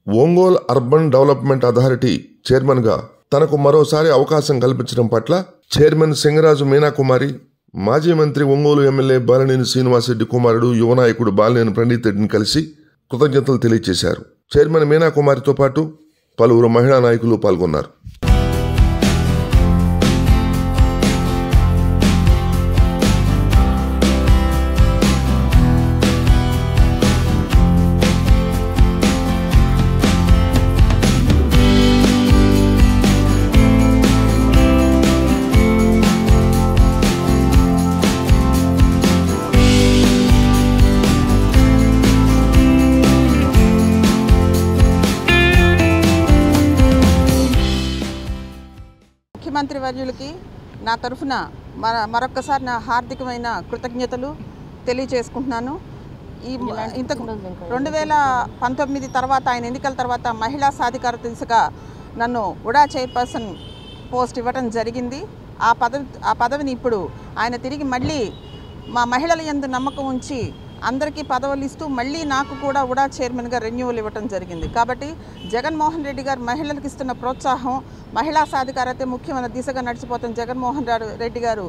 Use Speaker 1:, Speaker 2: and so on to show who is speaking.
Speaker 1: Ongole urban development authority చైర్మన్గా తనకు మరోసారి అవకాశం కల్పించడం పట్ల చైర్మన్ సింగరాజు మీనాకుమారి, మాజీ మంత్రి ఒంగోలు ఎమ్మెల్యే బాలినేని శ్రీనివాసరెడ్డి కుమారుడు యువ నాయకుడు బాలినేని ప్రణీత్ రెడ్డిని కలిసి కృతజ్ఞతలు తెలియజేశారు. చైర్మన్ మీనాకుమారితో పాటు పలువురు మహిళా నాయకులు పాల్గొన్నారు.
Speaker 2: ముఖ్యమంత్రి వర్యులకి నా తరఫున మరొక్కసారి నా హార్దికమైన కృతజ్ఞతలు తెలియజేసుకుంటున్నాను. ఈ 2019 తర్వాత ఆయన ఎన్నికల తర్వాత మహిళా సాధికారత దిశగా నన్ను ఉడా చైర్పర్సన్ పోస్ట్ ఇవ్వడం జరిగింది. ఆ పదవిని ఇప్పుడు ఆయన తిరిగి మళ్ళీ మా మహిళల యందు నమ్మకం ఉంచి అందరికీ పదవులు ఇస్తూ మళ్ళీ నాకు కూడా ఉడా చైర్మన్గా రెన్యూవల్ ఇవ్వడం జరిగింది. కాబట్టి జగన్మోహన్ రెడ్డి గారు మహిళలకు ఇస్తున్న ప్రోత్సాహం, మహిళా సాధికారత ముఖ్యమైన దిశగా నడిచిపోతున్న జగన్మోహన్ రెడ్డి గారు